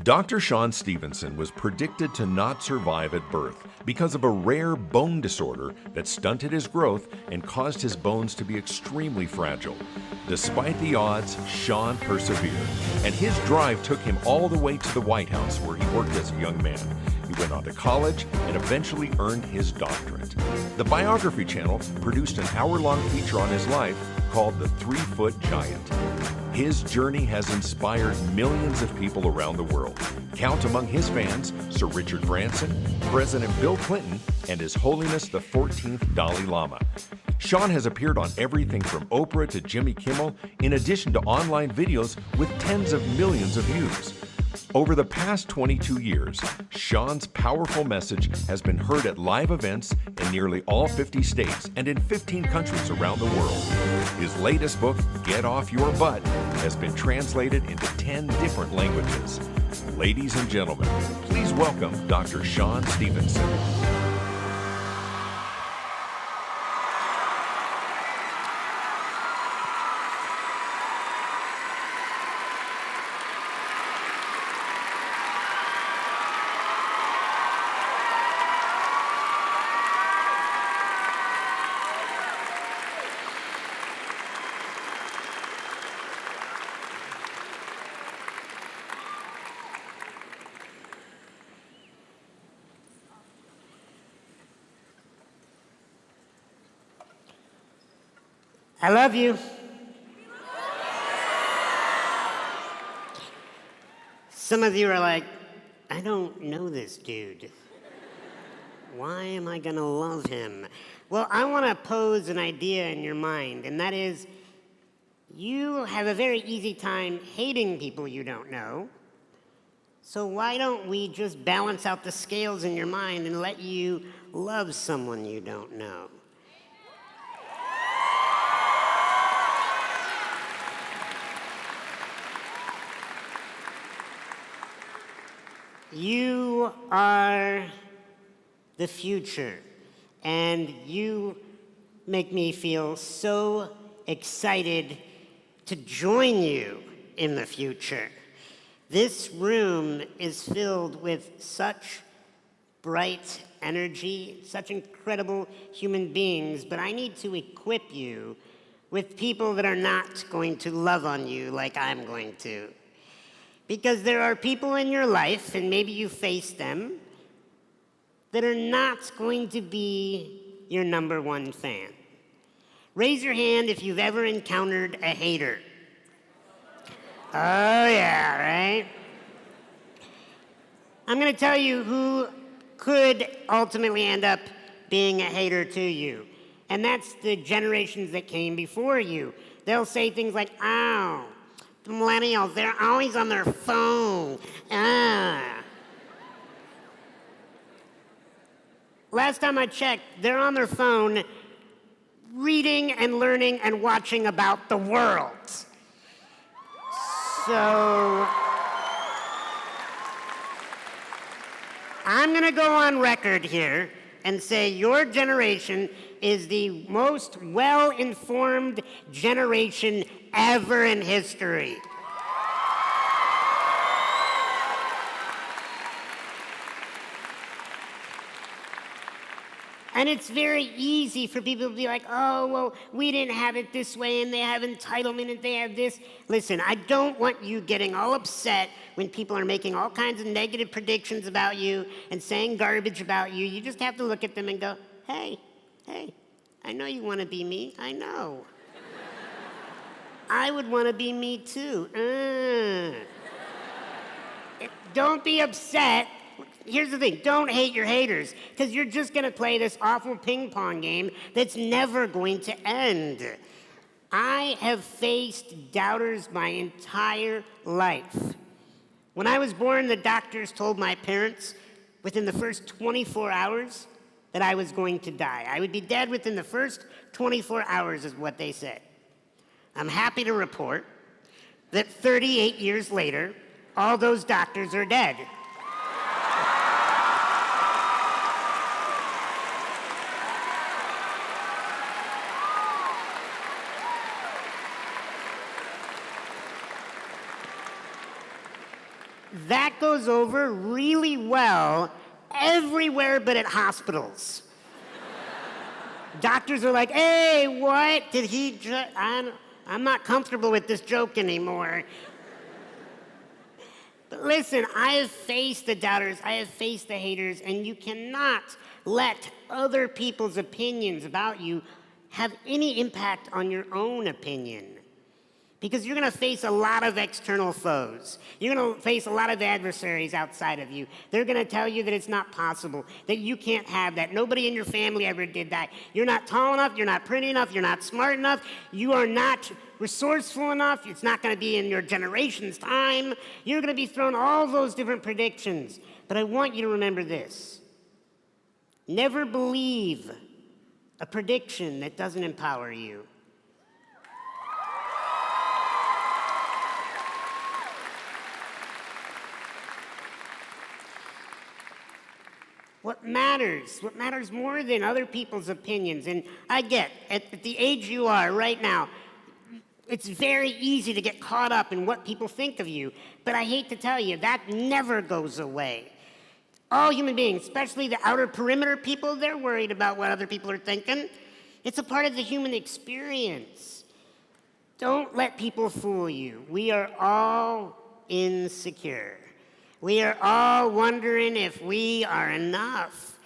Dr. Sean Stephenson was predicted to not survive at birth because of a rare bone disorder that stunted his growth and caused his bones to be extremely fragile. Despite the odds, Sean persevered, and his drive took him all the way to the White House, where he worked as a young man. He went on to college and eventually earned his doctorate. The Biography Channel produced an hour-long feature on his life called The 3-Foot Giant. His journey has inspired millions of people around the world. Count among his fans Sir Richard Branson, President Bill Clinton, and His Holiness the 14th Dalai Lama. Sean has appeared on everything from Oprah to Jimmy Kimmel, in addition to online videos with tens of millions of views. Over the past 22 years, Sean's powerful message has been heard at live events in nearly all 50 states and in 15 countries around the world. His latest book, Get Off Your Butt, has been translated into 10 different languages. Ladies and gentlemen, please welcome Dr. Sean Stephenson. I love you. Some of you are like, I don't know this dude. Why am I gonna love him? Well, I wanna pose an idea in your mind, and that is, you have a very easy time hating people you don't know. So why don't we just balance out the scales in your mind and let you love someone you don't know? You are the future, and you make me feel so excited to join you in the future. This room is filled with such bright energy, such incredible human beings, but I need to equip you with people that are not going to love on you like I'm going to. Because there are people in your life, and maybe you face them, that are not going to be your number one fan. Raise your hand if you've ever encountered a hater. Oh yeah, right? I'm gonna tell you who could ultimately end up being a hater to you. And that's the generations that came before you. They'll say things like, "Ow, the millennials, they're always on their phone. Ah." Last time I checked, they're on their phone reading and learning and watching about the world. So I'm gonna go on record here and say your generation is the most well-informed generation ever in history. And it's very easy for people to be like, oh, well, we didn't have it this way, and they have entitlement, and they have this. Listen, I don't want you getting all upset when people are making all kinds of negative predictions about you and saying garbage about you. You just have to look at them and go, hey, I know you want to be me. I know. I would want to be me too. Don't be upset. Here's the thing, don't hate your haters, because you're just gonna play this awful ping pong game that's never going to end. I have faced doubters my entire life. When I was born, the doctors told my parents within the first 24 hours that I was going to die. I would be dead within the first 24 hours is what they said. I'm happy to report that 38 years later, all those doctors are dead. That goes over really well everywhere but at hospitals. Doctors are like, hey, what? Did he I'm not comfortable with this joke anymore. But listen, I have faced the doubters, I have faced the haters, and you cannot let other people's opinions about you have any impact on your own opinion. Because you're going to face a lot of external foes. You're going to face a lot of adversaries outside of you. They're going to tell you that it's not possible, that you can't have that. Nobody in your family ever did that. You're not tall enough, you're not pretty enough, you're not smart enough, you are not resourceful enough, it's not going to be in your generation's time. You're going to be thrown all those different predictions. But I want you to remember this. Never believe a prediction that doesn't empower you. What matters more than other people's opinions, and I get, at the age you are right now, it's very easy to get caught up in what people think of you, but I hate to tell you, that never goes away. All human beings, especially the outer perimeter people, they're worried about what other people are thinking. It's a part of the human experience. Don't let people fool you. We are all insecure. We are all wondering if we are enough.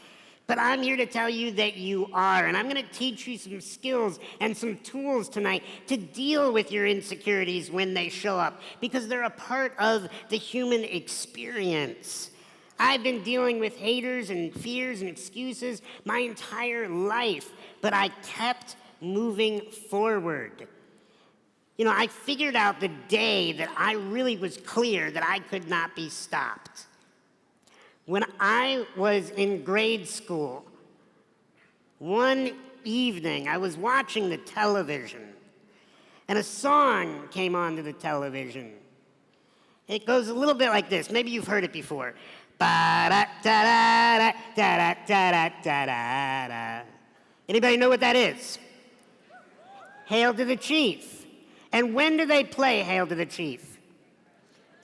But I'm here to tell you that you are, and I'm going to teach you some skills and some tools tonight to deal with your insecurities when they show up, because they're a part of the human experience. I've been dealing with haters and fears and excuses my entire life, but I kept moving forward. You know, I figured out the day that I really was clear that I could not be stopped. When I was in grade school, one evening I was watching the television, and a song came onto the television. It goes a little bit like this. Maybe you've heard it before. Ba-da-da-da-da-da-da-da-da-da. Anybody know what that is? Hail to the Chief. And when do they play Hail to the Chief?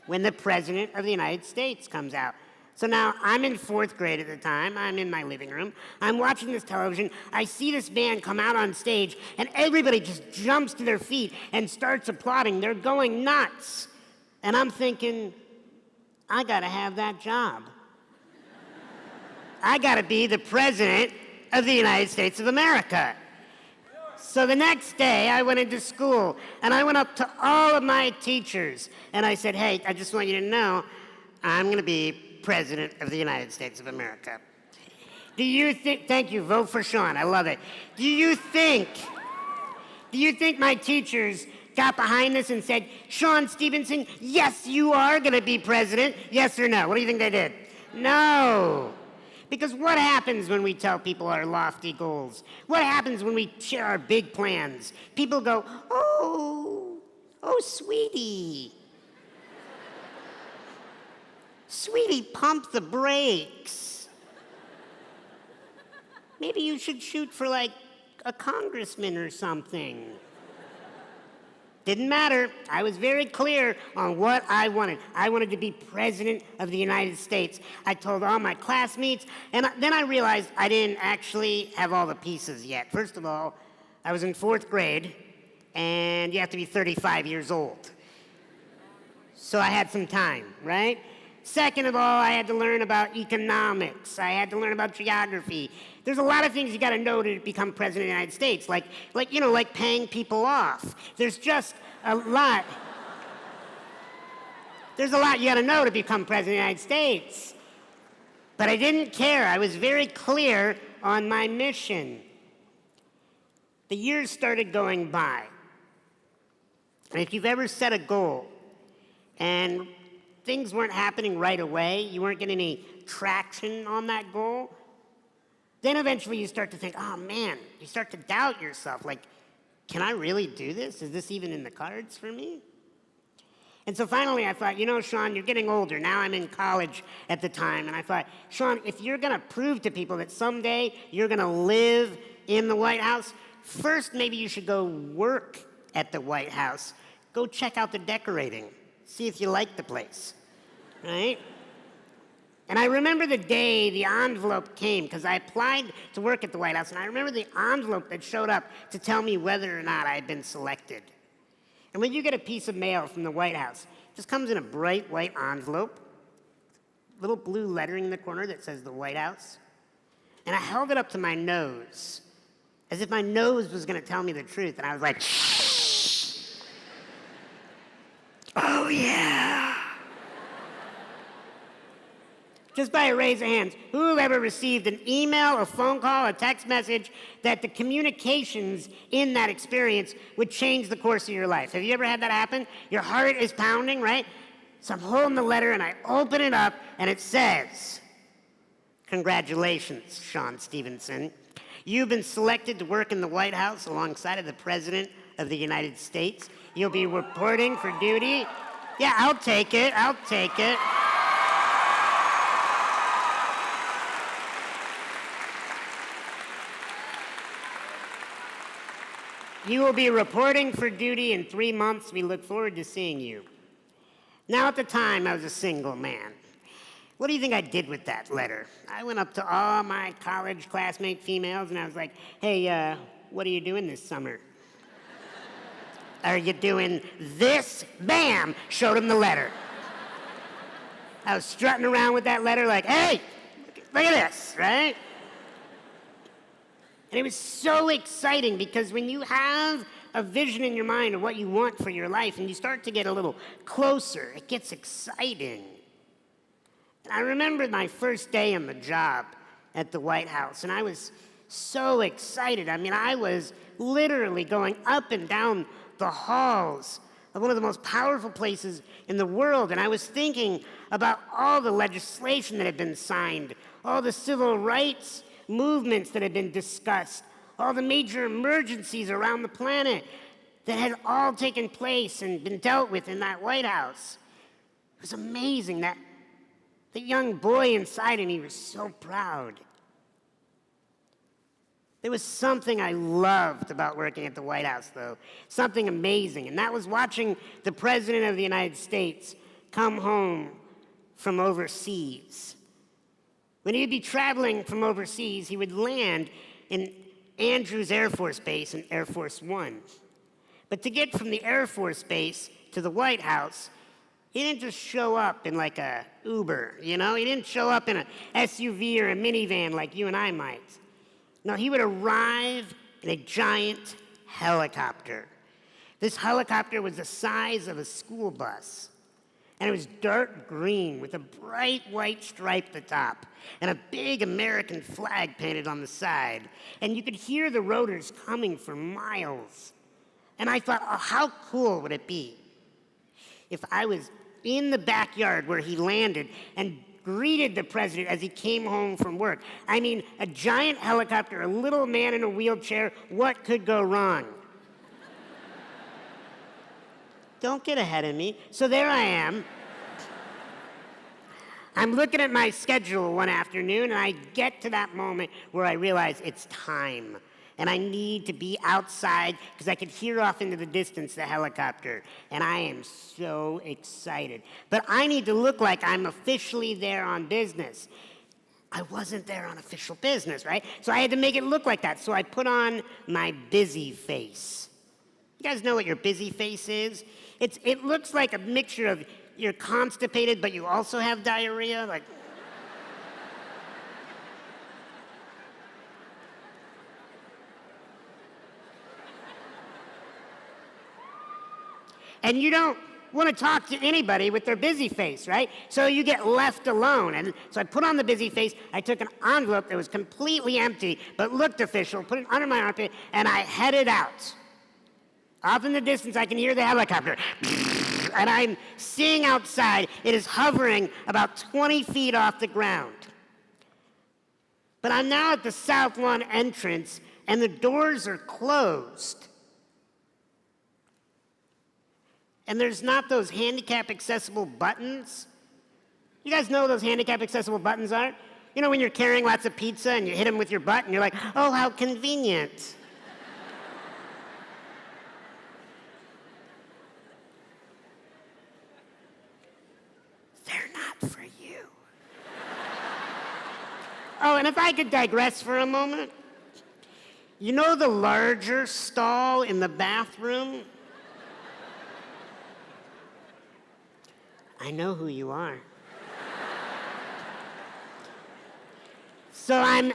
When the President of the United States comes out. So now I'm in 4th grade at the time. I'm in my living room. I'm watching this television. I see this band come out on stage, and everybody just jumps to their feet and starts applauding. They're going nuts. And I'm thinking, I gotta have that job. I gotta be the President of the United States of America. So the next day, I went into school, and I went up to all of my teachers, and I said, hey, I just want you to know, I'm going to be President of the United States of America. Do you think, thank you, vote for Sean, I love it. Do you think my teachers got behind this and said, Sean Stephenson, yes, you are going to be president, yes or no? What do you think they did? No. Because what happens when we tell people our lofty goals? What happens when we share our big plans? People go, oh, sweetie. Sweetie, pump the brakes. Maybe you should shoot for like a congressman or something. Didn't matter. I was very clear on what I wanted. I wanted to be President of the United States. I told all my classmates, and then I realized I didn't actually have all the pieces yet. First of all, I was in 4th grade, and you have to be 35 years old. So I had some time, right? Second of all, I had to learn about economics. I had to learn about geography. There's a lot of things you got to know to become president of the United States, like paying people off. There's just a lot. There's a lot you got to know to become president of the United States. But I didn't care. I was very clear on my mission. The years started going by. And if you've ever set a goal and things weren't happening right away, you weren't getting any traction on that goal, then eventually you start to think, oh man, you start to doubt yourself, like, can I really do this? Is this even in the cards for me? And so finally I thought, Sean, you're getting older. Now I'm in college at the time, and I thought, Sean, if you're gonna prove to people that someday you're gonna live in the White House, first maybe you should go work at the White House. Go check out the decorating. See if you like the place. right? And I remember the day the envelope came, because I applied to work at the White House, and I remember the envelope that showed up to tell me whether or not I had been selected. And when you get a piece of mail from the White House, it just comes in a bright white envelope, little blue lettering in the corner that says the White House. And I held it up to my nose, as if my nose was going to tell me the truth. And I was like, oh yeah. Just by a raise of hands, who ever received an email, a phone call, a text message that the communications in that experience would change the course of your life? Have you ever had that happen? Your heart is pounding, right? So I'm holding the letter and I open it up and it says, congratulations, Sean Stephenson. You've been selected to work in the White House alongside of the President of the United States. You'll be reporting for duty. Yeah, I'll take it. You will be reporting for duty in 3 months. We look forward to seeing you. Now, at the time, I was a single man. What do you think I did with that letter? I went up to all my college classmate females and I was like, hey, what are you doing this summer? Are you doing this? Bam! Showed them the letter. I was strutting around with that letter like, hey, look at this, right? And it was so exciting because when you have a vision in your mind of what you want for your life and you start to get a little closer, it gets exciting. And I remember my first day on the job at the White House, and I was so excited. I mean, I was literally going up and down the halls of one of the most powerful places in the world, and I was thinking about all the legislation that had been signed, all the civil rights movements that had been discussed, all the major emergencies around the planet that had all taken place and been dealt with in that White House. It was amazing. That the young boy inside of me was so proud. There was something I loved about working at the White House, though, something amazing, and that was watching the President of the United States come home from overseas. When he'd be traveling from overseas, he would land in Andrews Air Force Base in Air Force One. But to get from the Air Force Base to the White House, he didn't just show up in like a Uber, you know? He didn't show up in a SUV or a minivan like you and I might. No, he would arrive in a giant helicopter. This helicopter was the size of a school bus. And it was dark green with a bright white stripe at the top and a big American flag painted on the side. And you could hear the rotors coming for miles. And I thought, oh, how cool would it be if I was in the backyard where he landed and greeted the president as he came home from work? I mean, a giant helicopter, a little man in a wheelchair, what could go wrong? Don't get ahead of me. So there I am. I'm looking at my schedule one afternoon, and I get to that moment where I realize it's time. And I need to be outside because I could hear off into the distance the helicopter. And I am so excited. But I need to look like I'm officially there on business. I wasn't there on official business, right? So I had to make it look like that. So I put on my busy face. You guys know what your busy face is? It looks like a mixture of you're constipated, but you also have diarrhea. Like, and you don't want to talk to anybody with their busy face, right? So you get left alone. And so I put on the busy face. I took an envelope that was completely empty, but looked official, put it under my armpit, and I headed out. Off in the distance, I can hear the helicopter. And I'm seeing outside, it is hovering about 20 feet off the ground. But I'm now at the South Lawn entrance, and the doors are closed. And there's not those handicap accessible buttons. You guys know what those handicap accessible buttons are? You know when you're carrying lots of pizza and you hit them with your butt and you're like, oh, how convenient. They're not Oh, and if I could digress for a moment, you know the larger stall in the bathroom? I know who you are. So I'm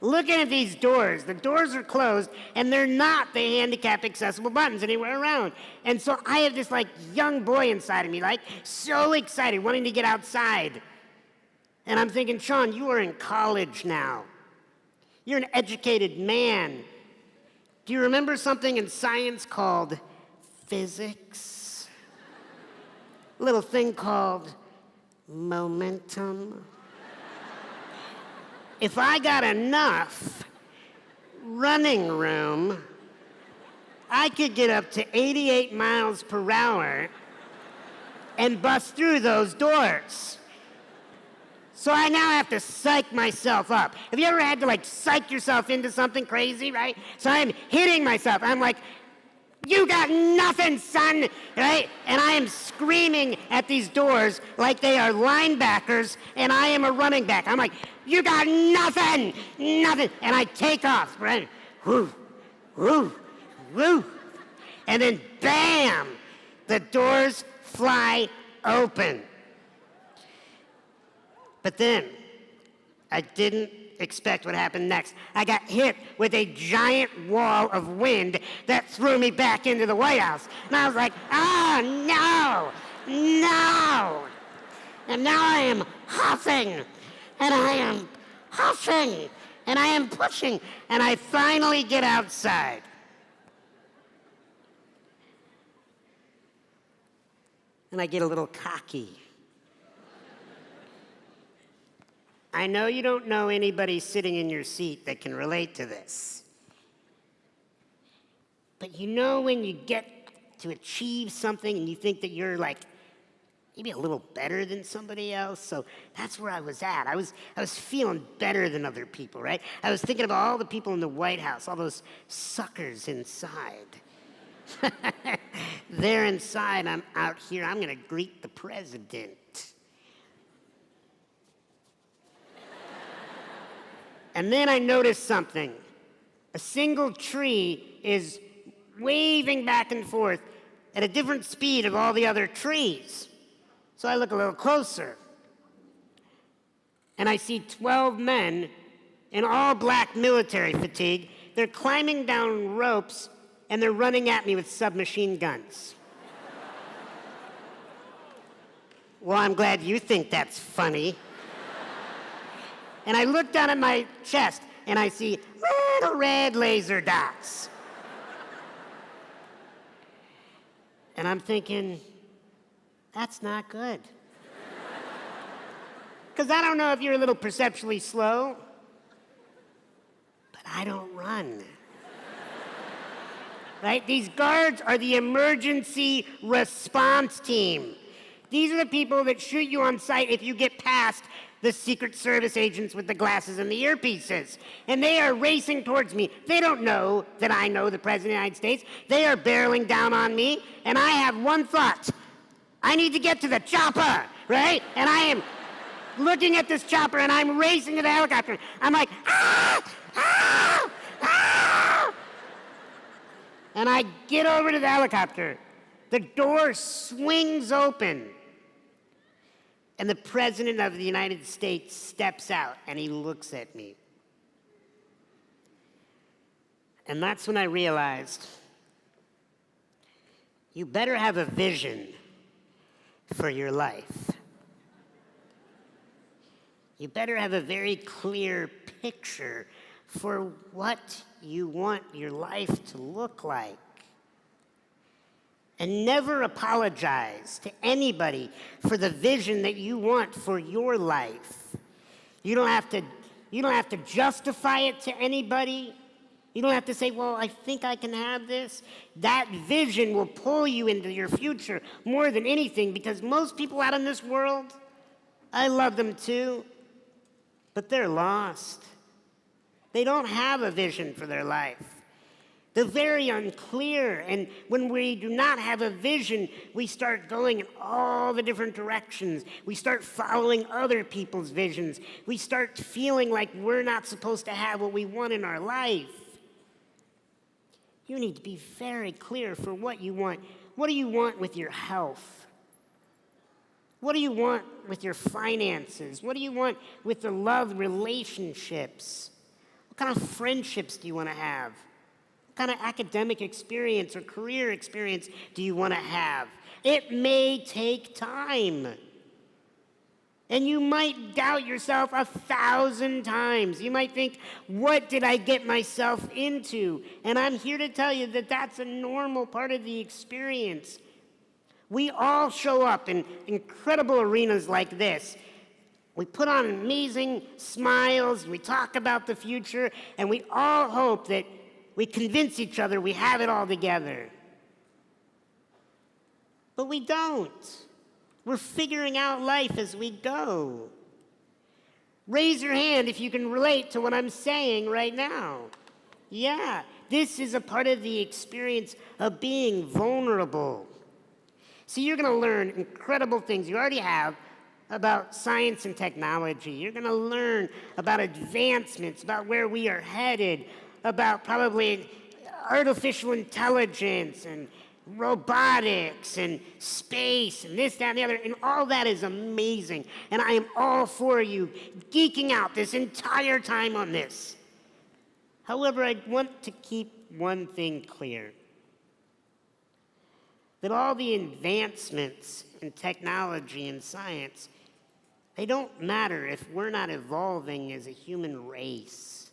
looking at these doors. The doors are closed, and they're not the handicap accessible buttons anywhere around. And so I have this like young boy inside of me, like so excited, wanting to get outside. And I'm thinking, Sean, you are in college now. You're an educated man. Do you remember something in science called physics? A little thing called momentum. If I got enough running room, I could get up to 88 miles per hour and bust through those doors. So I now have to psych myself up. Have you ever had to like psych yourself into something crazy, right? So I'm hitting myself. I'm like, you got nothing, son, right? And I am screaming at these doors like they are linebackers and I am a running back. I'm like, you got nothing, nothing. And I take off, right? Woo, woo, woo. And then bam, the doors fly open. But then, I didn't expect what happened next. I got hit with a giant wall of wind that threw me back into the White House. And I was like, oh, no, no. And now I am huffing, and I am huffing, and I am pushing, and I finally get outside. And I get a little cocky. I know you don't know anybody sitting in your seat that can relate to this. But you know when you get to achieve something and you think that you're like maybe a little better than somebody else? So that's where I was at. I was feeling better than other people, right? I was thinking about all the people in the White House, all those suckers inside. They're inside, I'm out here, I'm gonna greet the president. And then I noticed something. A single tree is waving back and forth at a different speed of all the other trees. So I look a little closer. And I see 12 men in all black military fatigue. They're climbing down ropes and they're running at me with submachine guns. Well, I'm glad you think that's funny. And I look down at my chest, and I see little red laser dots. And I'm thinking, that's not good. Because I don't know if you're a little perceptually slow, but I don't run. Right? These guards are the emergency response team. These are the people that shoot you on sight if you get past the Secret Service agents with the glasses and the earpieces. And they are racing towards me. They don't know that I know the President of the United States. They are barreling down on me, and I have one thought. I need to get to the chopper, right? And I am looking at this chopper, and I'm racing to the helicopter. I'm like, ah, ah, ah. And I get over to the helicopter. The door swings open. And the President of the United States steps out and he looks at me. And that's when I realized, you better have a vision for your life. You better have a very clear picture for what you want your life to look like. And never apologize to anybody for the vision that you want for your life. You don't have to justify it to anybody. You don't have to say, well, I think I can have this. That vision will pull you into your future more than anything, because most people out in this world, I love them too, but they're lost. They don't have a vision for their life. the very unclear. And when we do not have a vision, we start going in all the different directions. We start following other people's visions. We start feeling like we're not supposed to have what we want in our life. You need to be very clear for what you want. What do you want with your health? What do you want with your finances? What do you want with the love relationships? What kind of friendships do you want to have? What kind of academic experience or career experience do you want to have? It may take time. And you might doubt yourself 1,000 times. You might think, what did I get myself into? And I'm here to tell you that that's a normal part of the experience. We all show up in incredible arenas like this. We put on amazing smiles, we talk about the future, and we all hope that we convince each other we have it all together. But we don't. We're figuring out life as we go. Raise your hand if you can relate to what I'm saying right now. Yeah, this is a part of the experience of being vulnerable. So you're going to learn incredible things you already have about science and technology. You're going to learn about advancements, about where we are headed, about probably artificial intelligence and robotics and space and this, that, and the other. And all that is amazing. And I am all for you geeking out this entire time on this. However, I want to keep one thing clear. That all the advancements in technology and science, they don't matter if we're not evolving as a human race.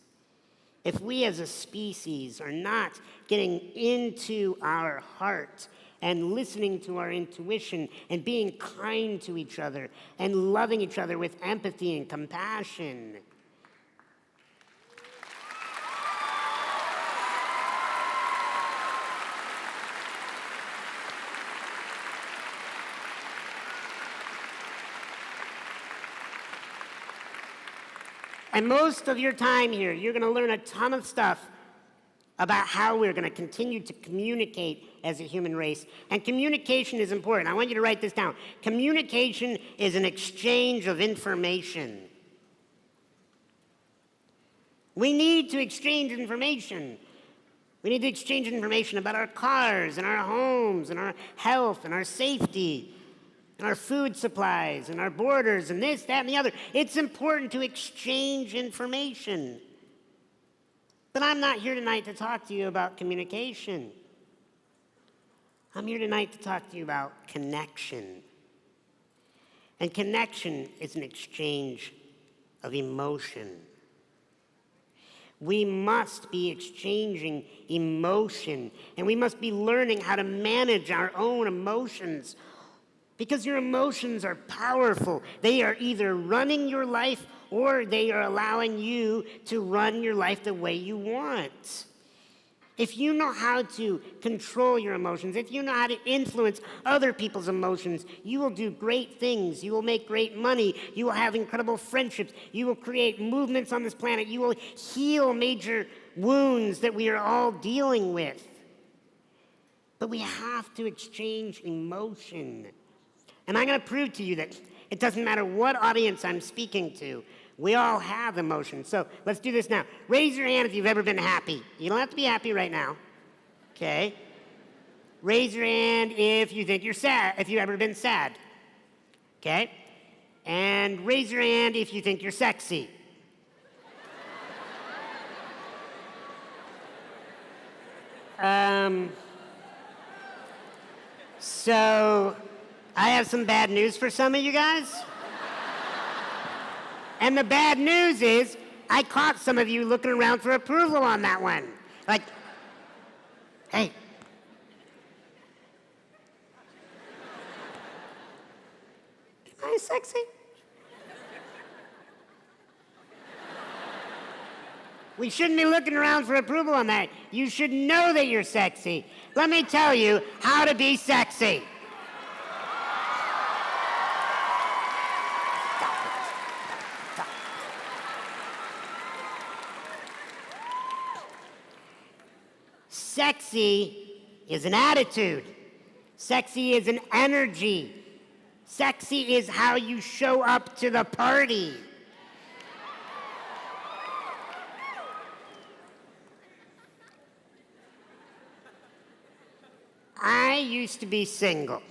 If we as a species are not getting into our heart and listening to our intuition and being kind to each other and loving each other with empathy and compassion. And most of your time here, you're going to learn a ton of stuff about how we're going to continue to communicate as a human race. And communication is important. I want you to write this down. Communication is an exchange of information. We need to exchange information. We need to exchange information about our cars and our homes and our health and our safety and our food supplies, and our borders, and this, that, and the other. It's important to exchange information. But I'm not here tonight to talk to you about communication. I'm here tonight to talk to you about connection. And connection is an exchange of emotion. We must be exchanging emotion, and we must be learning how to manage our own emotions. Because your emotions are powerful. They are either running your life or they are allowing you to run your life the way you want. If you know how to control your emotions, if you know how to influence other people's emotions, you will do great things. You will make great money. You will have incredible friendships. You will create movements on this planet. You will heal major wounds that we are all dealing with. But we have to exchange emotion. And I'm going to prove to you that it doesn't matter what audience I'm speaking to, we all have emotions. So let's do this now. Raise your hand if you've ever been happy. You don't have to be happy right now. Okay? Raise your hand if you think you're sad, if you've ever been sad. Okay? And raise your hand if you think you're sexy. So I have some bad news for some of you guys. And the bad news is, I caught some of you looking around for approval on that one. Like, hey. Am I sexy? We shouldn't be looking around for approval on that. You should know that you're sexy. Let me tell you how to be sexy. Sexy is an attitude. Sexy is an energy. Sexy is how you show up to the party. I used to be single.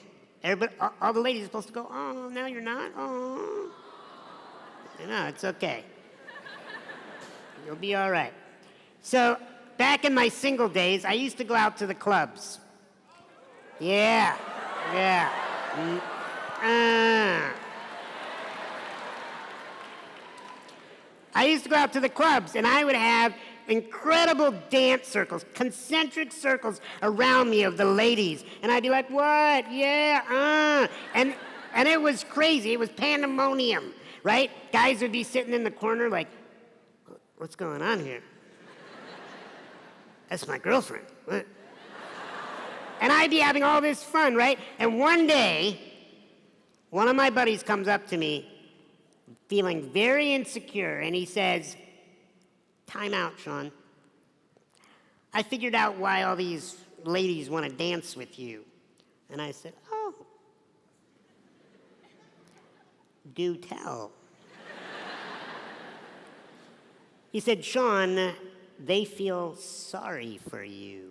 Everybody, all the ladies are supposed to go, oh, now you're not? Oh. No, it's okay. You'll be all right. So, back in my single days, I used to go out to the clubs. Yeah. I used to go out to the clubs, and I would have incredible dance circles, concentric circles around me of the ladies. And I'd be like, what? Yeah, And it was crazy. It was pandemonium, right? Guys would be sitting in the corner like, what's going on here? That's my girlfriend. What? And I'd be having all this fun, right? And one day, one of my buddies comes up to me, feeling very insecure, and he says, time out, Sean. I figured out why all these ladies want to dance with you. And I said, oh, do tell. He said, Sean, they feel sorry for you.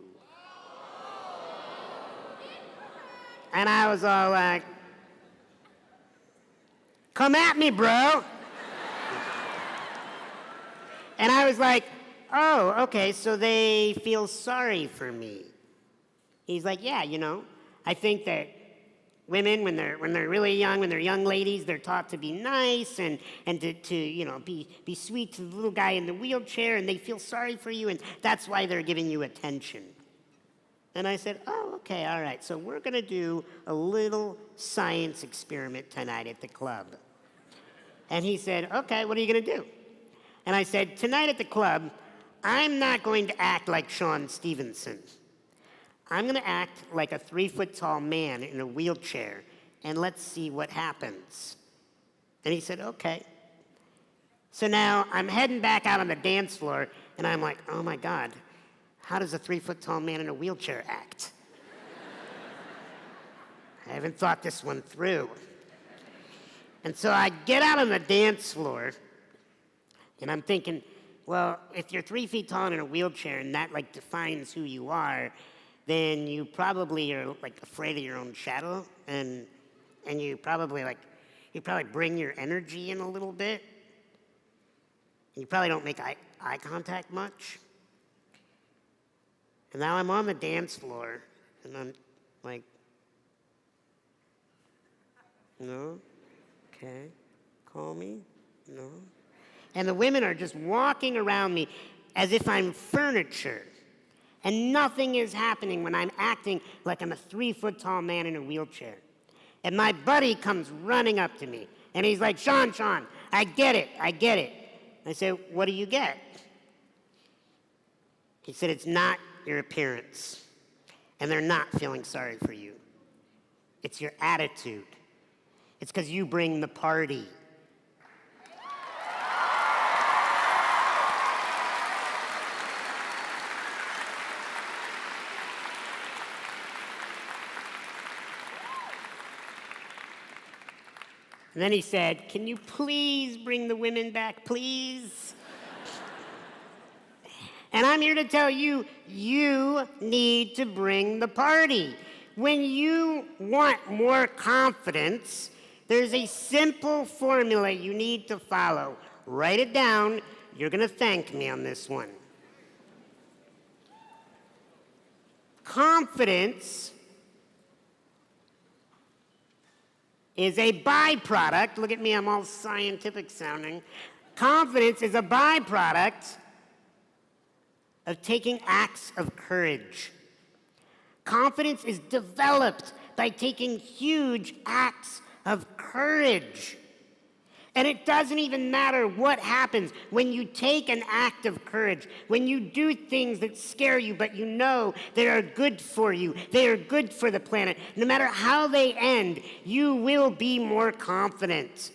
And I was all like, come at me, bro. And I was like, oh, okay, so they feel sorry for me. He's like, yeah, I think that women, when they're really young, when they're young ladies, they're taught to be nice and to be sweet to the little guy in the wheelchair, and they feel sorry for you, and that's why they're giving you attention. And I said, oh, okay, all right, so we're gonna do a little science experiment tonight at the club. And he said, okay, what are you gonna do? And I said, tonight at the club, I'm not going to act like Sean Stephenson. I'm gonna act like a 3-foot-tall man in a wheelchair, and let's see what happens. And he said, okay. So now I'm heading back out on the dance floor, and I'm like, oh my God, how does a 3-foot-tall man in a wheelchair act? I haven't thought this one through. And so I get out on the dance floor, and I'm thinking, well, if you're 3 feet tall and in a wheelchair and that defines who you are, then you probably are afraid of your own shadow, and you probably bring your energy in a little bit. And you probably don't make eye contact much. And now I'm on the dance floor, and I'm like, no, okay, call me, no. And the women are just walking around me as if I'm furniture. And nothing is happening when I'm acting like I'm a 3-foot-tall man in a wheelchair. And my buddy comes running up to me, and he's like, Sean, I get it. I say, what do you get? He said, it's not your appearance, and they're not feeling sorry for you. It's your attitude. It's because you bring the party. And then he said, can you please bring the women back, please? And I'm here to tell you, you need to bring the party. When you want more confidence, there's a simple formula you need to follow. Write it down. You're going to thank me on this one. Confidence is a byproduct. Look at me, I'm all scientific sounding. Confidence is a byproduct of taking acts of courage. Confidence is developed by taking huge acts of courage. And it doesn't even matter what happens when you take an act of courage, when you do things that scare you, but you know they are good for you, they are good for the planet. No matter how they end, you will be more confident.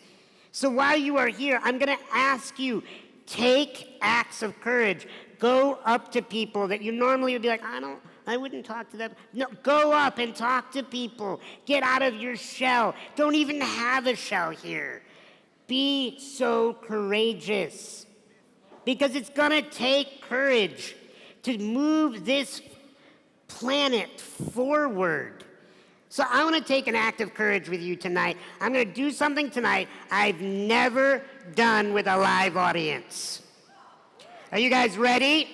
So while you are here, I'm going to ask you, take acts of courage. Go up to people that you normally would be like, I I wouldn't talk to them. No, go up and talk to people. Get out of your shell. Don't even have a shell here. Be so courageous. Because it's gonna take courage to move this planet forward. So I want to take an act of courage with you tonight. I'm going to do something tonight I've never done with a live audience. Are you guys ready?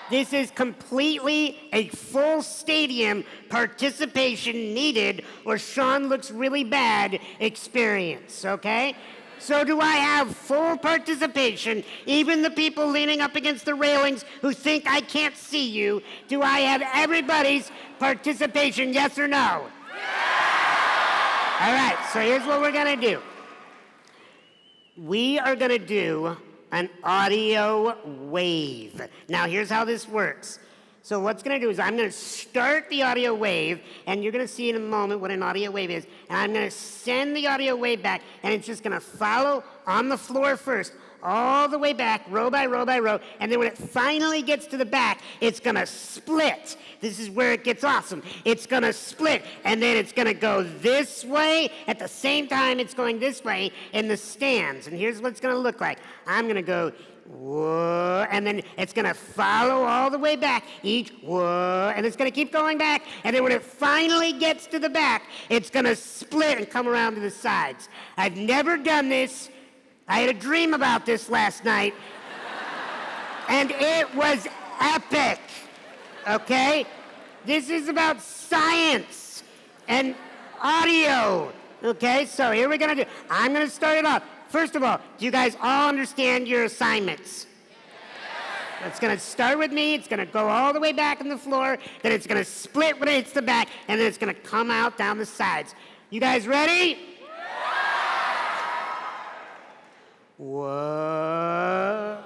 This is completely a full stadium participation needed or Sean looks really bad experience, okay? So do I have full participation, even the people leaning up against the railings who think I can't see you? Do I have everybody's participation, yes or no? Yeah! All right, so here's what we're gonna do. We are gonna do an audio wave. Now here's how this works. So what's gonna do is I'm gonna start the audio wave, and you're gonna see in a moment what an audio wave is, and I'm gonna send the audio wave back, and it's just gonna follow on the floor first, all the way back, row by row by row, and then when it finally gets to the back, it's gonna split. This is where it gets awesome. It's gonna split, and then it's gonna go this way, at the same time it's going this way in the stands, and here's what it's gonna look like. I'm gonna go whoa, and then it's gonna follow all the way back, each whoa, and it's gonna keep going back, and then when it finally gets to the back, it's gonna split and come around to the sides. I've never done this. I had a dream about this last night, and it was epic, okay? This is about science and audio, okay? So here we're gonna do, I'm gonna start it off. First of all, do you guys all understand your assignments? It's gonna start with me, it's gonna go all the way back on the floor, then it's gonna split when it hits the back, and then it's gonna come out down the sides. You guys ready? Whoa.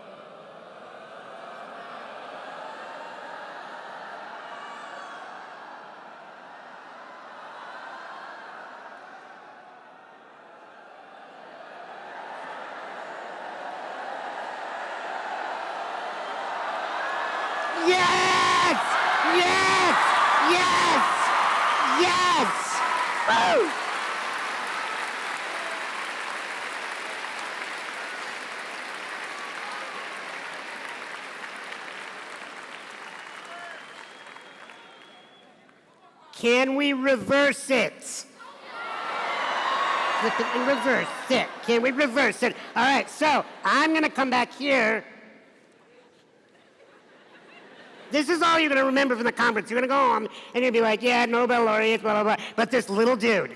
Yes! Yes! Yes! Yes! Woo! Can we reverse it? Flip it and reverse it. Can we reverse it? All right, so I'm gonna come back here. This is all you're gonna remember from the conference. You're gonna go home and you'll be like, yeah, Nobel laureates, blah, blah, blah, but this little dude.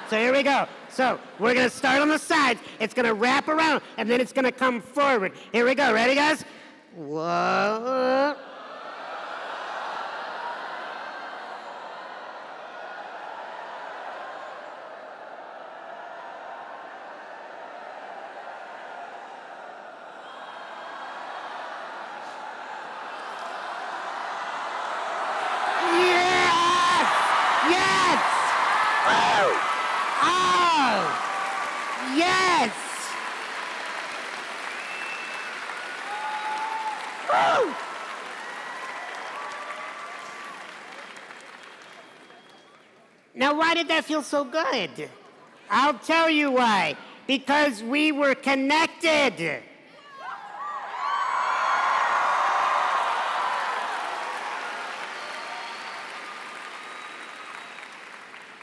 So here we go. So we're gonna start on the sides. It's gonna wrap around and then it's gonna come forward. Here we go. Ready, guys? Whoa. Now, why did that feel so good? I'll tell you why. Because we were connected.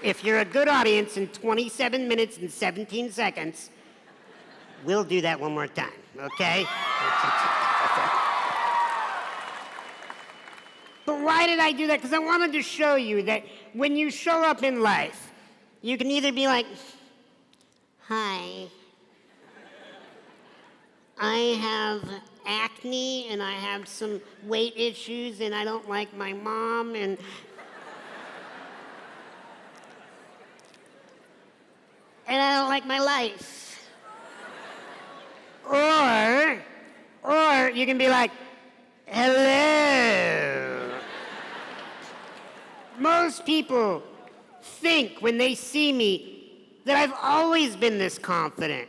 If you're a good audience in 27 minutes and 17 seconds, we'll do that one more time, okay? But why did I do that? Because I wanted to show you that when you show up in life, you can either be like, hi, I have acne and I have some weight issues and I don't like my mom and I don't like my life. Or you can be like, hello. Most people think when they see me that I've always been this confident.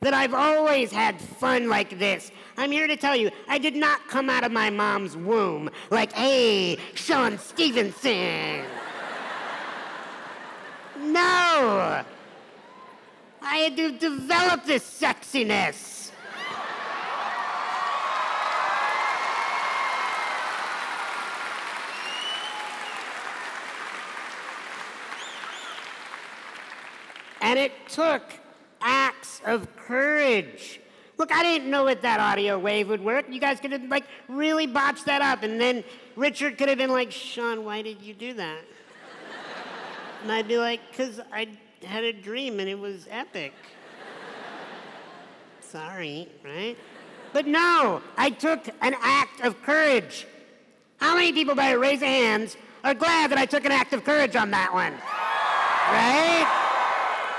that I've always had fun like this. I'm here to tell you, I did not come out of my mom's womb like, hey, Sean Stephenson. No! I had to develop this sexiness. And it took acts of courage. Look, I didn't know that that audio wave would work. You guys could have, like, really botched that up. And then Richard could have been like, Sean, why did you do that? And I'd be like, because I had a dream and it was epic. Sorry, right? But no, I took an act of courage. How many people, by a raise of hands, are glad that I took an act of courage on that one? Right?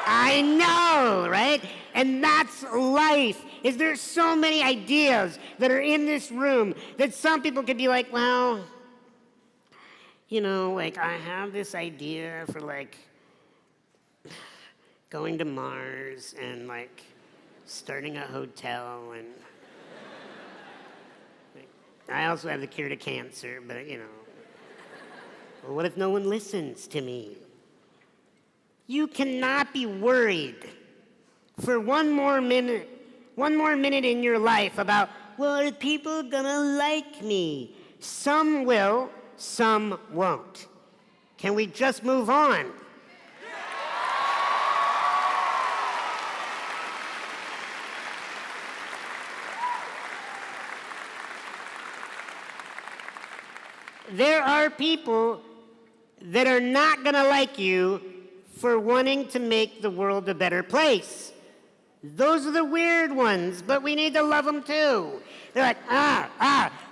I know, right? And that's life. Is there so many ideas that are in this room that some people could be like, well, you know, like, I have this idea for, like, going to Mars and, like, starting a hotel, and like, I also have the cure to cancer, but, you know. Well, what if no one listens to me? You cannot be worried for one more minute in your life about, well, are people gonna like me? Some will, some won't. Can we just move on? There are people that are not gonna like you for wanting to make the world a better place. Those are the weird ones, but we need to love them too. They're like,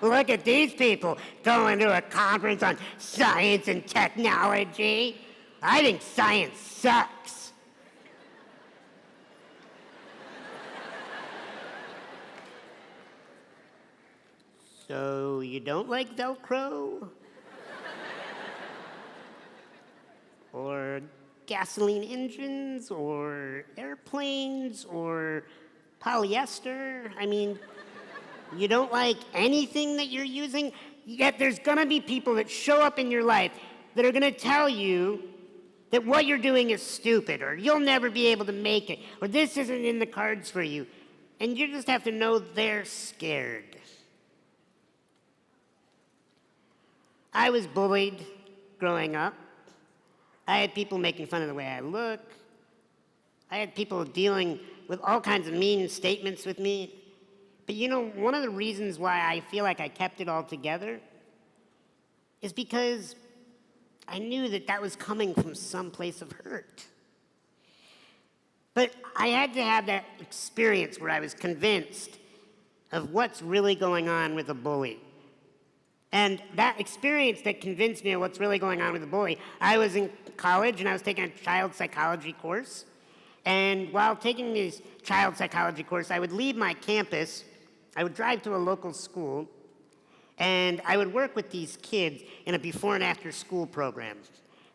look at these people going to a conference on science and technology. I think science sucks. So you don't like Velcro? Or gasoline engines, or airplanes, or polyester? I mean, you don't like anything that you're using? Yet there's gonna be people that show up in your life that are gonna tell you that what you're doing is stupid, or you'll never be able to make it, or this isn't in the cards for you. And you just have to know they're scared. I was bullied growing up. I had people making fun of the way I look. I had people dealing with all kinds of mean statements with me. But you know, one of the reasons why I feel like I kept it all together is because I knew that that was coming from some place of hurt. But I had to have that experience where I was convinced of what's really going on with a bully. And that experience that convinced me of what's really going on with the bully, I was in college and I was taking a child psychology course. And while taking this child psychology course, I would leave my campus, I would drive to a local school, and I would work with these kids in a before and after school program.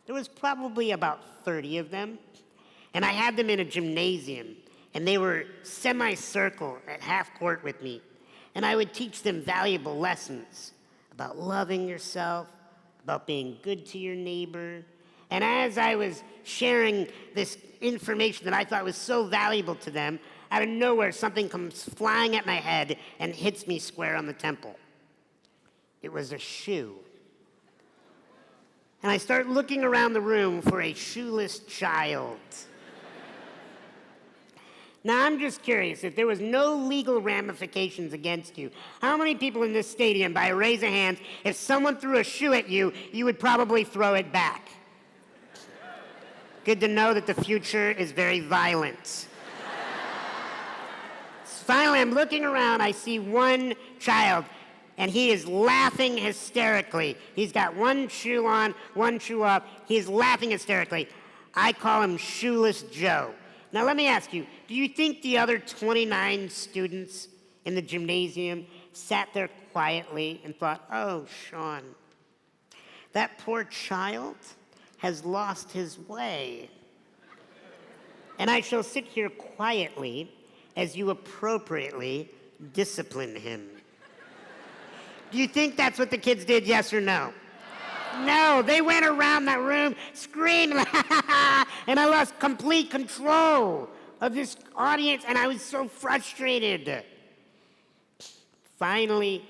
There was probably about 30 of them, and I had them in a gymnasium, and they were semicircle at half court with me. And I would teach them valuable lessons about loving yourself, about being good to your neighbor. And as I was sharing this information that I thought was so valuable to them, out of nowhere, something comes flying at my head and hits me square on the temple. It was a shoe. And I start looking around the room for a shoeless child. Now, I'm just curious, if there was no legal ramifications against you, how many people in this stadium, by a raise of hands, if someone threw a shoe at you, you would probably throw it back? Good to know that the future is very violent. Finally, I'm looking around, I see one child, and he is laughing hysterically. He's got one shoe on, one shoe off. He's laughing hysterically. I call him Shoeless Joe. Now, let me ask you, do you think the other 29 students in the gymnasium sat there quietly and thought, oh, Sean, that poor child has lost his way? And I shall sit here quietly as you appropriately discipline him. Do you think that's what the kids did, yes or no? No, they went around that room screaming, and I lost complete control of this audience, and I was so frustrated. Finally,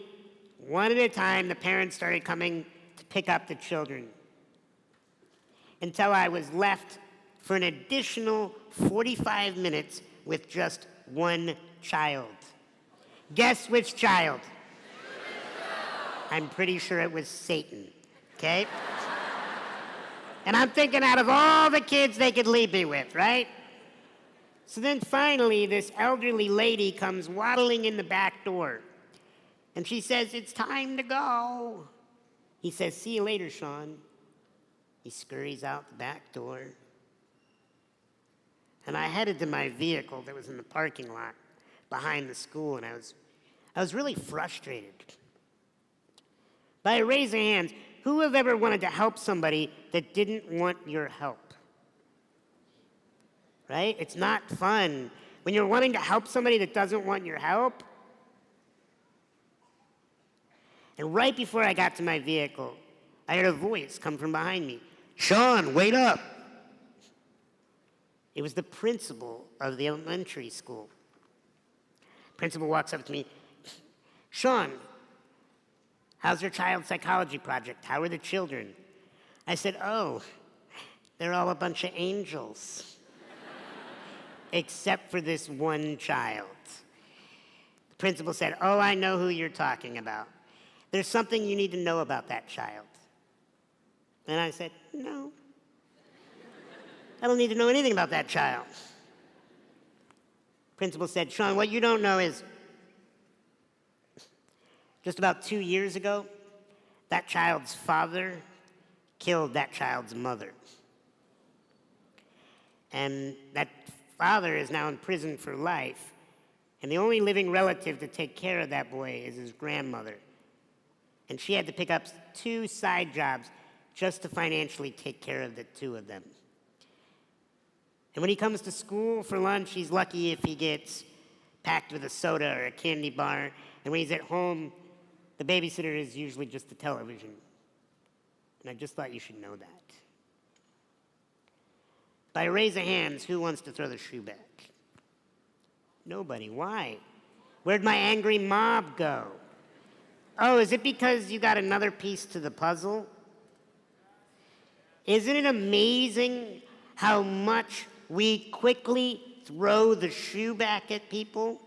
one at a time, the parents started coming to pick up the children, until I was left for an additional 45 minutes with just one child. Guess which child? I'm pretty sure it was Satan, okay? And I'm thinking out of all the kids they could leave me with, right? So then finally, this elderly lady comes waddling in the back door. And she says, "It's time to go." He says, "See you later, Sean." He scurries out the back door. And I headed to my vehicle that was in the parking lot behind the school, and I was really frustrated. By a raise of hands, who have ever wanted to help somebody that didn't want your help? Right? It's not fun. When you're wanting to help somebody that doesn't want your help. And right before I got to my vehicle, I heard a voice come from behind me. "Sean, wait up." It was the principal of the elementary school. Principal walks up to me. "Sean, how's your child psychology project? How are the children?" I said, "Oh, they're all a bunch of angels." Except for this one child. The principal said, "Oh, I know who you're talking about. There's something you need to know about that child." And I said, "No. I don't need to know anything about that child." Principal said, "Sean, what you don't know is just about 2 years ago, that child's father killed that child's mother. And that father is now in prison for life. And the only living relative to take care of that boy is his grandmother. And she had to pick up 2 side jobs just to financially take care of the 2 of them. And when he comes to school for lunch, he's lucky if he gets packed with a soda or a candy bar. And when he's at home, the babysitter is usually just the television. And I just thought you should know that. By a raise of hands, who wants to throw the shoe back? Nobody. Why? Where'd my angry mob go? Oh, is it because you got another piece to the puzzle? Isn't it amazing how much we quickly throw the shoe back at people?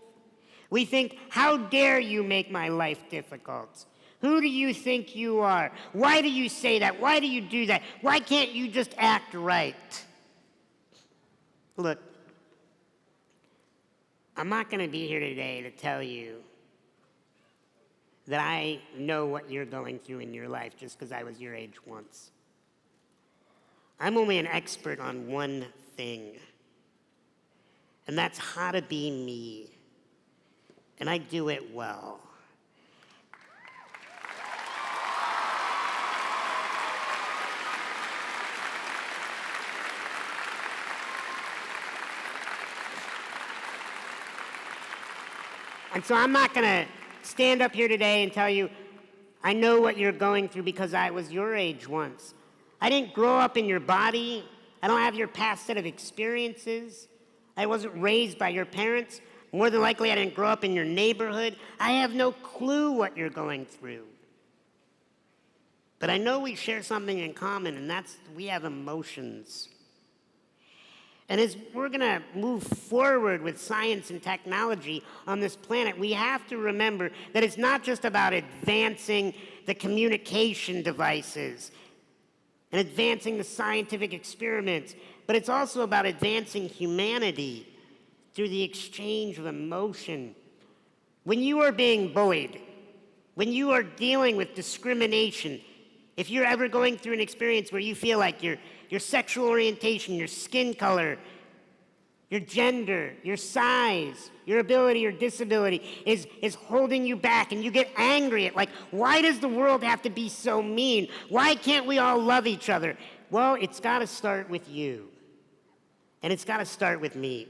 We think, how dare you make my life difficult? Who do you think you are? Why do you say that? Why do you do that? Why can't you just act right? Look, I'm not going to be here today to tell you that I know what you're going through in your life just because I was your age once. I'm only an expert on one thing, and that's how to be me. And I do it well. And so I'm not going to stand up here today and tell you, I know what you're going through because I was your age once. I didn't grow up in your body. I don't have your past set of experiences. I wasn't raised by your parents. More than likely, I didn't grow up in your neighborhood. I have no clue what you're going through. But I know we share something in common, and that's we have emotions. And as we're going to move forward with science and technology on this planet, we have to remember that it's not just about advancing the communication devices and advancing the scientific experiments, but it's also about advancing humanity through the exchange of emotion. When you are being bullied, when you are dealing with discrimination, if you're ever going through an experience where you feel like your sexual orientation, your skin color, your gender, your size, your ability or disability is holding you back, and you get angry at, like, why does the world have to be so mean? Why can't we all love each other? Well, it's got to start with you. And it's got to start with me.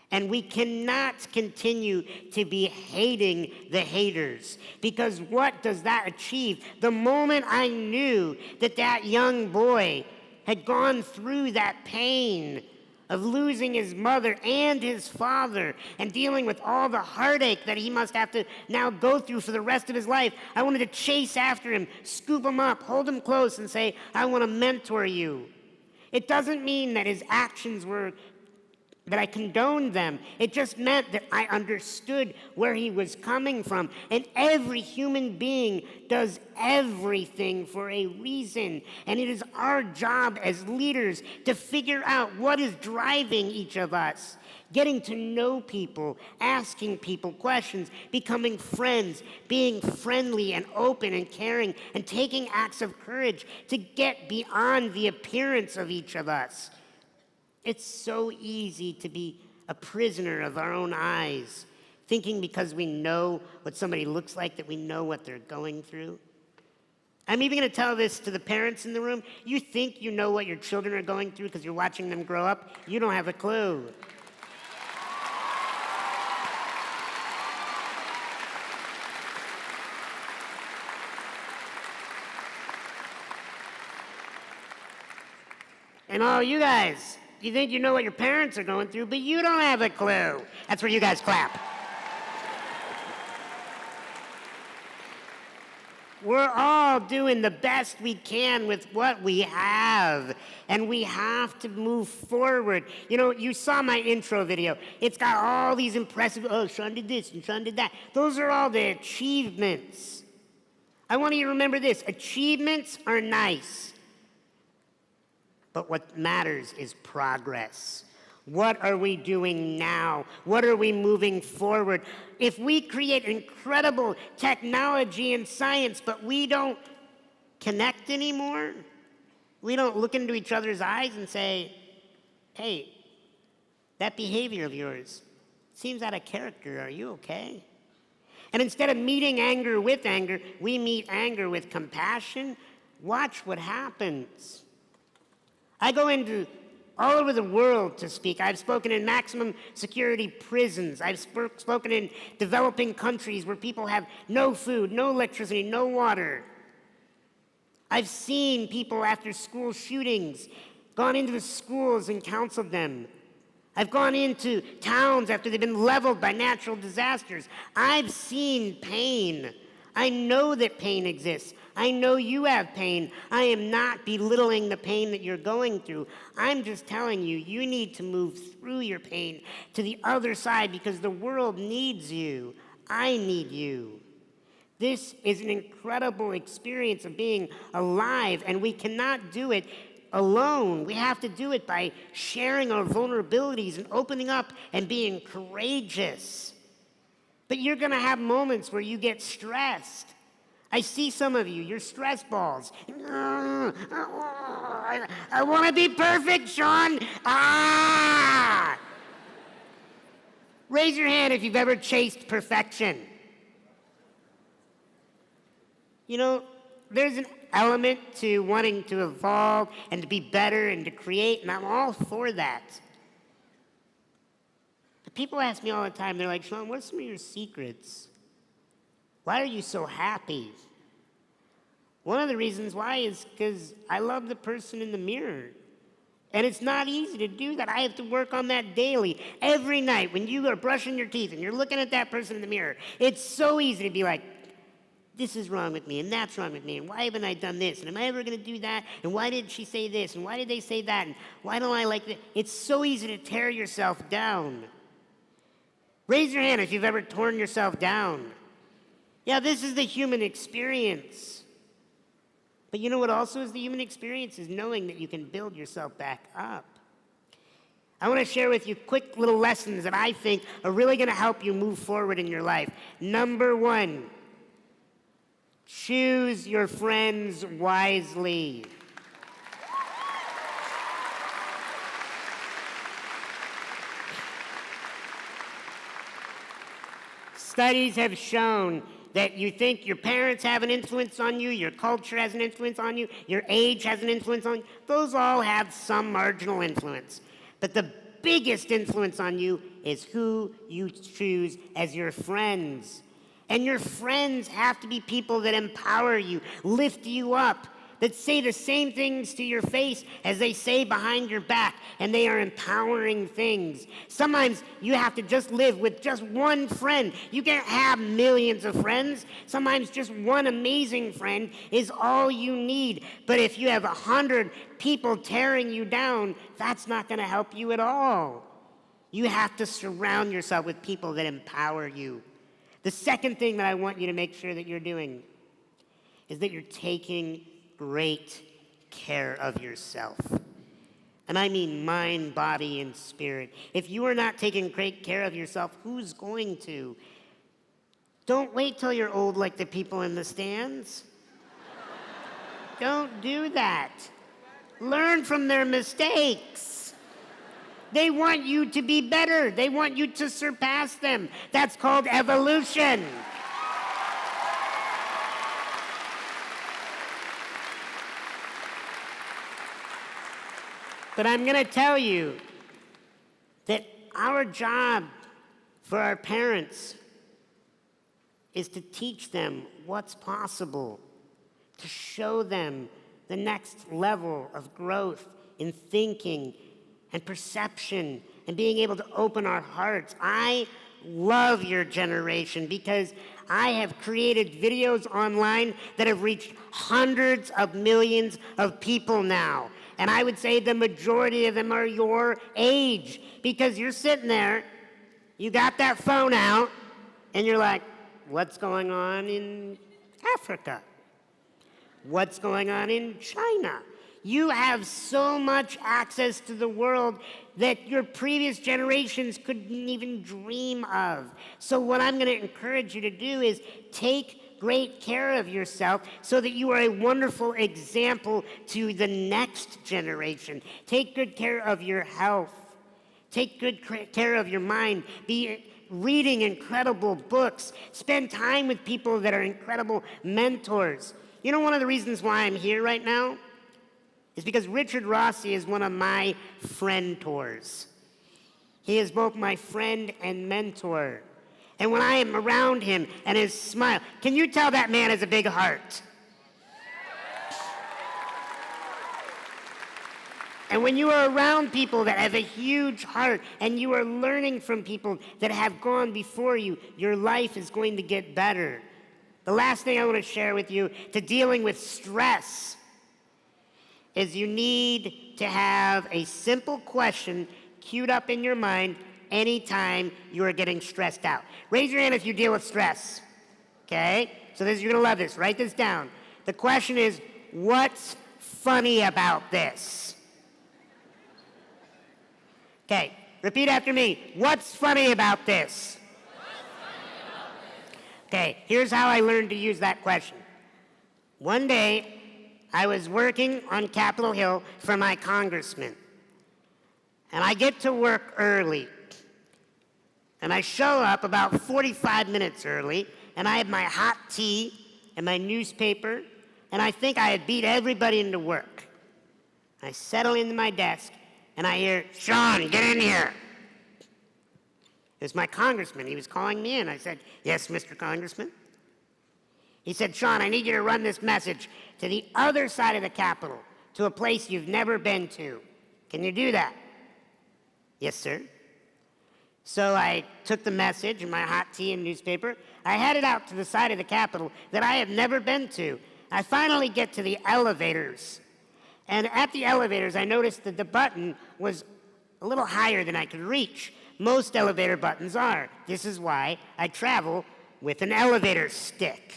And we cannot continue to be hating the haters, because what does that achieve? The moment I knew that that young boy had gone through that pain of losing his mother and his father and dealing with all the heartache that he must have to now go through for the rest of his life, I wanted to chase after him, scoop him up, hold him close, and say, I want to mentor you. It doesn't mean that his actions were that I condoned them. It just meant that I understood where he was coming from. And every human being does everything for a reason. And it is our job as leaders to figure out what is driving each of us. Getting to know people, asking people questions, becoming friends, being friendly and open and caring, and taking acts of courage to get beyond the appearance of each of us. It's so easy to be a prisoner of our own eyes, thinking because we know what somebody looks like that we know what they're going through. I'm even going to tell this to the parents in the room. You think you know what your children are going through because you're watching them grow up? You don't have a clue. And all you guys, you think you know what your parents are going through, but you don't have a clue. That's where you guys clap. We're all doing the best we can with what we have, and we have to move forward. You know, you saw my intro video. It's got all these impressive, oh, Sean did this and Sean did that. Those are all the achievements. I want you to remember this. Achievements are nice. But what matters is progress. What are we doing now? What are we moving forward? If we create incredible technology and science, but we don't connect anymore, we don't look into each other's eyes and say, hey, that behavior of yours seems out of character. Are you okay? And instead of meeting anger with anger, we meet anger with compassion. Watch what happens. I go into all over the world to speak. I've spoken in maximum security prisons. I've spoken in developing countries where people have no food, no electricity, no water. I've seen people after school shootings, gone into the schools and counseled them. I've gone into towns after they've been leveled by natural disasters. I've seen pain. I know that pain exists. I know you have pain. I am not belittling the pain that you're going through. I'm just telling you, you need to move through your pain to the other side because the world needs you. I need you. This is an incredible experience of being alive, and we cannot do it alone. We have to do it by sharing our vulnerabilities and opening up and being courageous. But you're going to have moments where you get stressed. I see some of you, you're stress balls. I want to be perfect, Sean. Raise your hand if you've ever chased perfection. You know, there's an element to wanting to evolve and to be better and to create, and I'm all for that. But people ask me all the time, they're like, Sean, what are some of your secrets? Why are you so happy? One of the reasons why is because I love the person in the mirror. And it's not easy to do that. I have to work on that daily. Every night when you are brushing your teeth and you're looking at that person in the mirror, it's so easy to be like, this is wrong with me, and that's wrong with me, and why haven't I done this, and am I ever going to do that, and why did she say this, and why did they say that, and why don't I like that? It's so easy to tear yourself down. Raise your hand if you've ever torn yourself down. Yeah, this is the human experience. But you know what also is the human experience is knowing that you can build yourself back up. I want to share with you quick little lessons that I think are really going to help you move forward in your life. Number one, choose your friends wisely. Studies have shown that you think your parents have an influence on you, your culture has an influence on you, your age has an influence on you. Those all have some marginal influence. But the biggest influence on you is who you choose as your friends. And your friends have to be people that empower you, lift you up, that say the same things to your face as they say behind your back, and they are empowering things. Sometimes you have to just live with just one friend. You can't have millions of friends. Sometimes just one amazing friend is all you need. But if you have 100 people tearing you down, that's not going to help you at all. You have to surround yourself with people that empower you. The second thing that I want you to make sure that you're doing is that you're taking great care of yourself. And I mean mind, body, and spirit. If you are not taking great care of yourself, who's going to? Don't wait till you're old like the people in the stands. Don't do that. Learn from their mistakes. They want you to be better. They want you to surpass them. That's called evolution. But I'm going to tell you that our job for our parents is to teach them what's possible, to show them the next level of growth in thinking and perception and being able to open our hearts. I love your generation because I have created videos online that have reached hundreds of millions of people now. And I would say the majority of them are your age because you're sitting there, you got that phone out, and you're like, what's going on in Africa? What's going on in China? You have so much access to the world that your previous generations couldn't even dream of. So what I'm going to encourage you to do is take great care of yourself so that you are a wonderful example to the next generation. Take good care of your health. Take good care of your mind. Be reading incredible books. Spend time with people that are incredible mentors. You know, one of the reasons why I'm here right now is because Richard Rossi is one of my friend-tors. He is both my friend and mentor. And when I am around him and his smile, can you tell that man has a big heart? And when you are around people that have a huge heart and you are learning from people that have gone before you, your life is going to get better. The last thing I want to share with you to dealing with stress is you need to have a simple question queued up in your mind anytime you are getting stressed out. Raise your hand if you deal with stress. Okay? So you're going to love this. Write this down. The question is, what's funny about this? Okay, repeat after me. What's funny about this? Okay, here's how I learned to use that question. One day, I was working on Capitol Hill for my congressman. And I get to work early. And I show up about 45 minutes early, and I have my hot tea and my newspaper, and I think I had beat everybody into work. I settle into my desk, and I hear, "Sean, get in here." It was my congressman. He was calling me in. I said, "Yes, Mr. Congressman." He said, "Sean, I need you to run this message to the other side of the Capitol, to a place you've never been to. Can you do that?" "Yes, sir." So I took the message and my hot tea and newspaper. I headed out to the side of the Capitol that I have never been to. I finally get to the elevators. And at the elevators, I noticed that the button was a little higher than I could reach. Most elevator buttons are. This is why I travel with an elevator stick,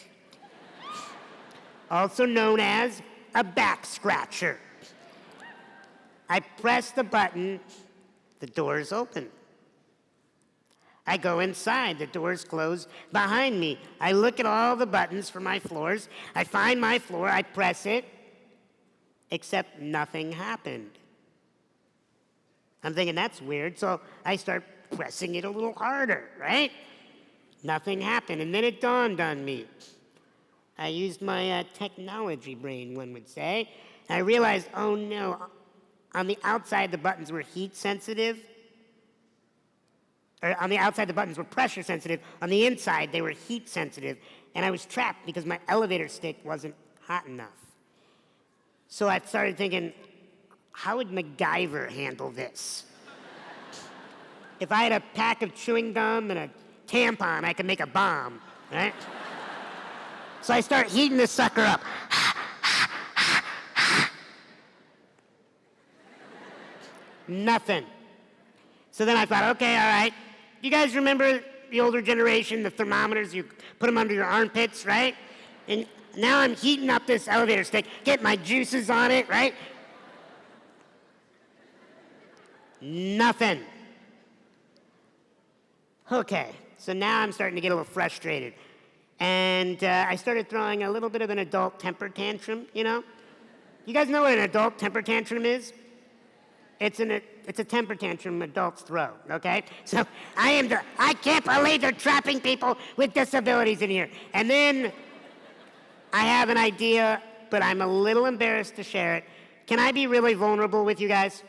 also known as a back scratcher. I press the button, the doors open. I go inside, the doors close behind me. I look at all the buttons for my floors. I find my floor, I press it, except nothing happened. I'm thinking, that's weird, so I start pressing it a little harder, right? Nothing happened, and then it dawned on me. I used my technology brain, one would say. I realized, oh no, on the outside the buttons were heat sensitive, or on the outside the buttons were pressure sensitive, on the inside they were heat sensitive, and I was trapped because my elevator stick wasn't hot enough. So I started thinking, how would MacGyver handle this? If I had a pack of chewing gum and a tampon, I could make a bomb, right? So I start heating this sucker up. Nothing. So then I thought, okay, all right. You guys remember the older generation, the thermometers, you put them under your armpits, right? And now I'm heating up this elevator stick, get my juices on it, right? Nothing. Okay, so now I'm starting to get a little frustrated. And I started throwing a little bit of an adult temper tantrum, you know? You guys know what an adult temper tantrum is? It's a temper tantrum adults throw, okay? So I can't believe they're trapping people with disabilities in here. And then I have an idea, but I'm a little embarrassed to share it. Can I be really vulnerable with you guys?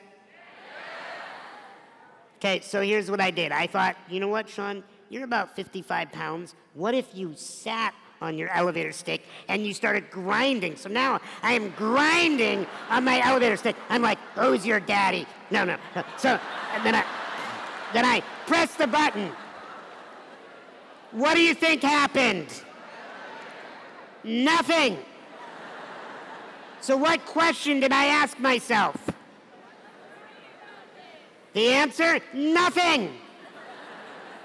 Okay, so here's what I did. I thought, you know what, Sean? You're about 55 pounds. What if you sat on your elevator stick and you started grinding? So now I am grinding on my elevator stick. I'm like, who's your daddy? No. So and then I press the button. What do you think happened? Nothing. So what question did I ask myself? The answer, nothing.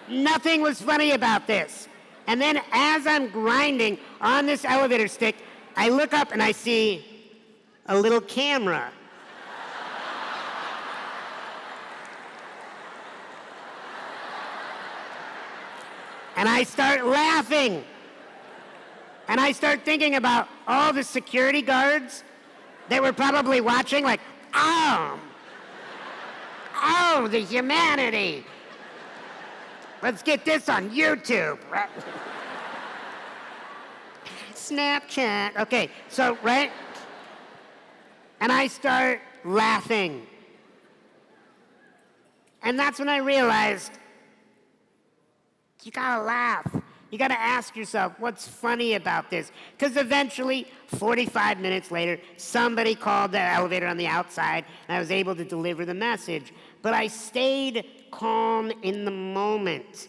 Nothing was funny about this. And then as I'm grinding on this elevator stick, I look up and I see a little camera. And I start laughing. And I start thinking about all the security guards that were probably watching, like, oh, the humanity. Let's get this on YouTube. Snapchat. Okay, so, right? And I start laughing. And that's when I realized, you gotta laugh. You gotta ask yourself, what's funny about this? Because eventually, 45 minutes later, somebody called the elevator on the outside, and I was able to deliver the message. But I stayed calm in the moment.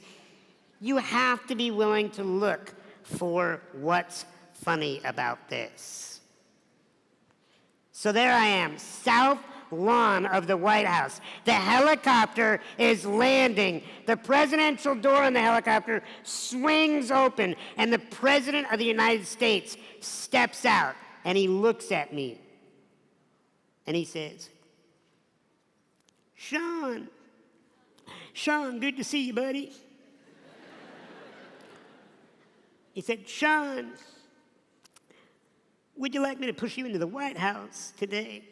You have to be willing to look for what's funny about this. So there I am, south lawn of the White House. The helicopter is landing. The presidential door on the helicopter swings open, and the President of the United States steps out, and he looks at me, and he says, Sean, good to see you, buddy. He said, Sean, would you like me to push you into the White House today?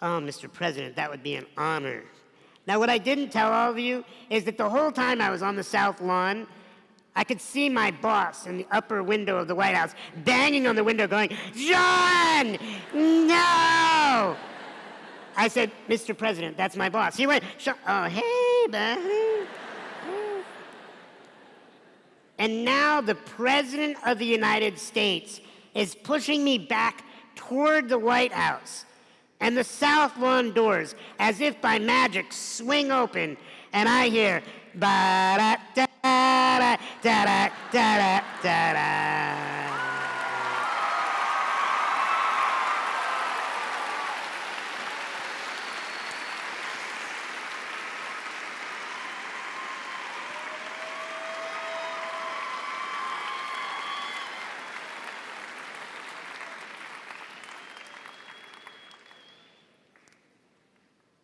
Oh, Mr. President, that would be an honor. Now, what I didn't tell all of you is that the whole time I was on the South Lawn, I could see my boss in the upper window of the White House banging on the window going, John, no! I said, Mr. President, that's my boss. He went, oh, hey, buddy. And now the President of the United States is pushing me back toward the White House. And the South Lawn doors, as if by magic, swing open, and I hear, ba-da-da-da-da-da-da-da-da.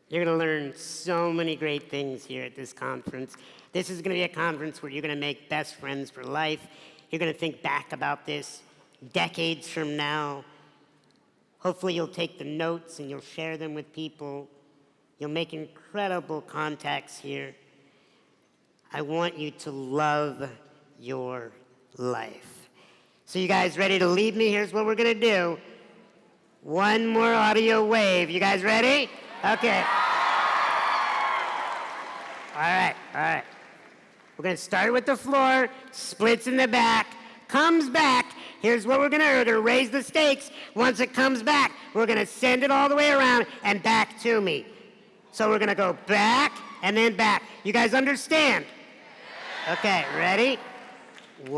You're going to learn so many great things here at this conference. This is going to be a conference where you're going to make best friends for life. You're going to think back about this decades from now. Hopefully you'll take the notes and you'll share them with people. You'll make incredible contacts here. I want you to love your life. So you guys ready to lead me? Here's what we're going to do. One more audio wave. You guys ready? Okay. All right, all right. We're gonna start with the floor, splits in the back, comes back. Here's what we're gonna do. We're gonna raise the stakes. Once it comes back, we're gonna send it all the way around and back to me. So we're gonna go back and then back. You guys understand? Okay, ready? 1,